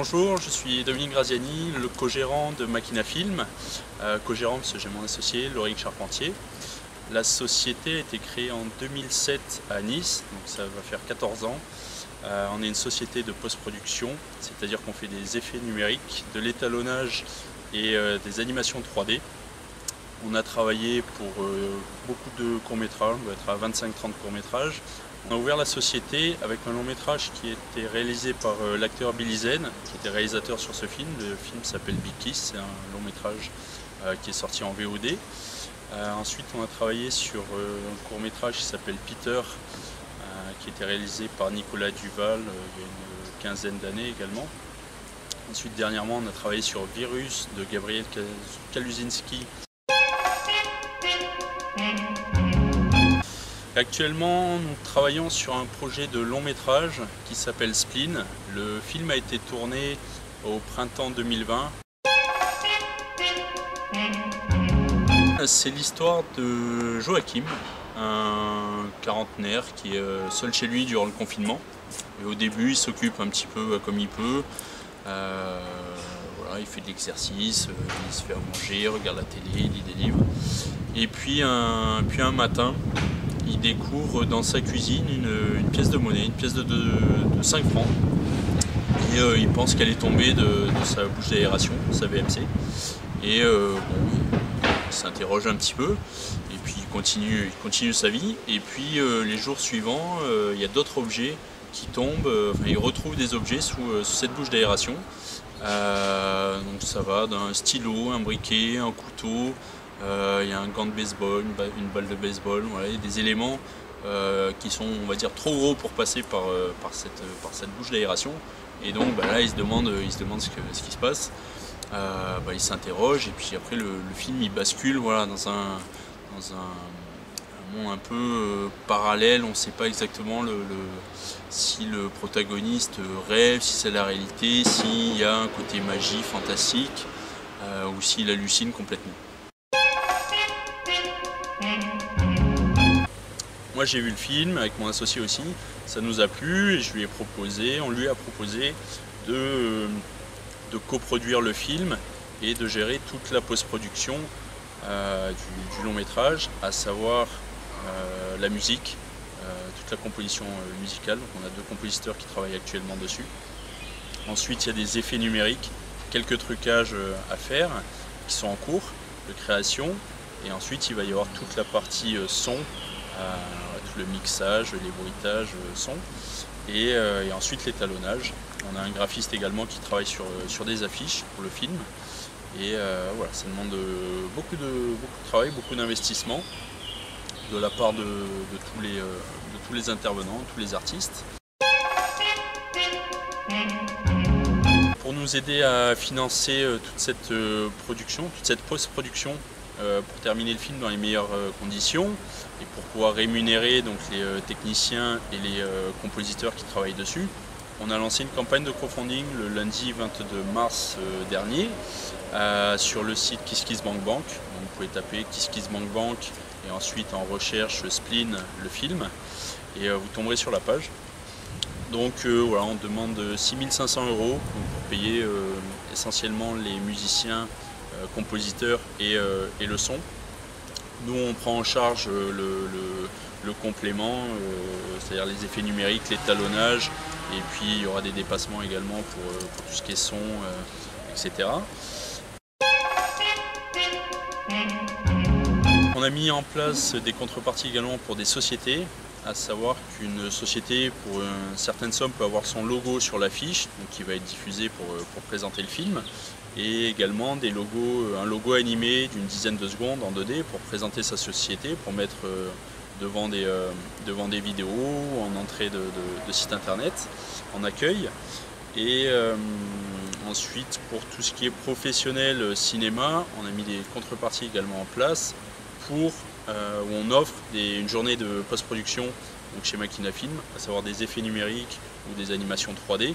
Bonjour, je suis Dominique Graziani, le co-gérant de Machina Film. Co-gérant parce que j'ai mon associé, Loïc Charpentier. La société a été créée en 2007 à Nice, donc ça va faire 14 ans. On est une société de post-production, c'est-à-dire qu'on fait des effets numériques, de l'étalonnage et des animations 3D. On a travaillé pour beaucoup de courts-métrages, on doit être à 25-30 courts-métrages. On a ouvert la société avec un long-métrage qui était réalisé par l'acteur Billy Zane, qui était réalisateur sur ce film. Le film s'appelle Big Kiss, c'est un long-métrage qui est sorti en VOD. Ensuite, on a travaillé sur un court-métrage qui s'appelle Peter, qui était réalisé par Nicolas Duval il y a une quinzaine d'années également. Ensuite, dernièrement, on a travaillé sur Virus de Gabriel Kaluzinski. Actuellement, nous travaillons sur un projet de long métrage qui s'appelle Spleen. Le film a été tourné au printemps 2020. C'est l'histoire de Joachim, un quarantenaire qui est seul chez lui durant le confinement. Et au début, il s'occupe un petit peu comme il peut. Voilà, il fait de l'exercice, il se fait à manger, regarde la télé, il lit des livres. Et puis un matin, il découvre dans sa cuisine une pièce de monnaie, une pièce de 5 francs. Et il pense qu'elle est tombée de sa bouche d'aération, sa VMC. Et bon, il s'interroge un petit peu, et puis il continue sa vie. Et puis les jours suivants, il y a d'autres objets qui tombent, il retrouve des objets sous cette bouche d'aération. Donc ça va d'un stylo, un briquet, un couteau. Il y a un gant de baseball, une balle de baseball, voilà, des éléments qui sont, on va dire, trop gros pour passer par cette bouche d'aération. Et donc là, il se demande ce qui se passe. Il s'interroge, et puis après le film il bascule, voilà, dans un monde un peu parallèle. On ne sait pas exactement si le protagoniste rêve, si c'est la réalité, s'il y a un côté magie, fantastique, ou s'il hallucine complètement. Moi j'ai vu le film avec mon associé aussi, ça nous a plu et on lui a proposé de coproduire le film et de gérer toute la post-production du long métrage, à savoir la musique, toute la composition musicale. Donc on a 2 compositeurs qui travaillent actuellement dessus. Ensuite il y a des effets numériques, quelques trucages à faire qui sont en cours de création. Et ensuite, il va y avoir toute la partie son, tout le mixage, les bruitages, son, et ensuite l'étalonnage. On a un graphiste également qui travaille sur des affiches pour le film. Et voilà, ça demande beaucoup de travail, beaucoup d'investissement de la part de tous les intervenants, tous les artistes. Pour nous aider à financer toute cette production, toute cette post-production, pour terminer le film dans les meilleures conditions et pour pouvoir rémunérer donc les techniciens et les compositeurs qui travaillent dessus. On a lancé une campagne de crowdfunding le lundi 22 mars dernier sur le site KissKissBankBank. Donc vous pouvez taper KissKissBankBank et ensuite en recherche Spleen, le film, et vous tomberez sur la page. Donc voilà, on demande 6 500 € pour payer essentiellement les musiciens, compositeurs et le son. Nous on prend en charge le complément, c'est-à-dire les effets numériques, l'étalonnage, et puis il y aura des dépassements également pour tout ce qui est son, etc. On a mis en place des contreparties également pour des sociétés, à savoir qu'une société pour une certaine somme peut avoir son logo sur l'affiche, donc qui va être diffusé pour présenter le film, et également un logo animé d'une dizaine de secondes en 2D pour présenter sa société, pour mettre devant des vidéos, en entrée de site internet, en accueil. Et ensuite, pour tout ce qui est professionnel cinéma, on a mis des contreparties également en place où on offre une journée de post-production chez Machina Film, à savoir des effets numériques ou des animations 3D